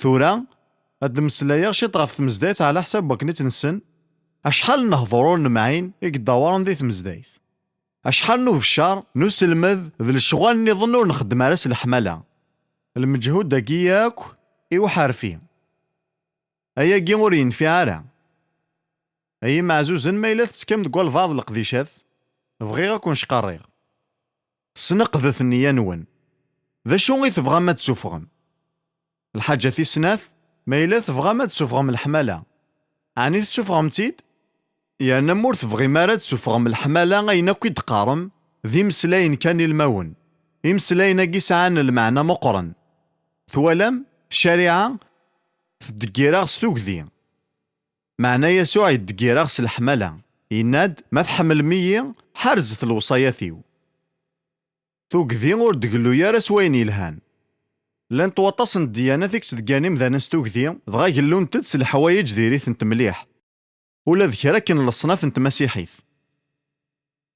ثورا هاد المسلايا شيط غف تمزدايت على حساب وكني تنسن اشحال نهضروا نمعين يقدورن دي تمزدايت، اشحال نو في الشهر نسلمذ ذي الشغل اللي نظنو نخدم على الحمالة المجهود داكي ياك إيوحار فيه ايا كي ور ينفع راه اي معزوزن ما الا تسكم تقول بعض القديشات بغيغ كون شقاريغ سنقذت النية نون ذا شو غي تبغى ما تسوفغم الحاجة في سناث ما الا تبغى ما تسوفغم الحمالة عني تسوفغم تيد يا نمور تبغي ما راه تسوفغم الحمالة غينا كي تقارم ذي مسلاين كان المون يمسلاين كي سعان المعنى مقرن ثوالم شريعة تدقيراغ سوق ذي معنى يسوع يدقيراغ الحمالة يناد ما تحمل مية حرزت الوصاياثيو ثوق ذي غور دقلو يا راس وين يلهان لان توطسن الديانة ذيك صدقاني مذانا ستوك ذي دغا يقلون تدس الحوايج ديريث انت مليح ولا ذكرا كن الصناف انت مسيحيث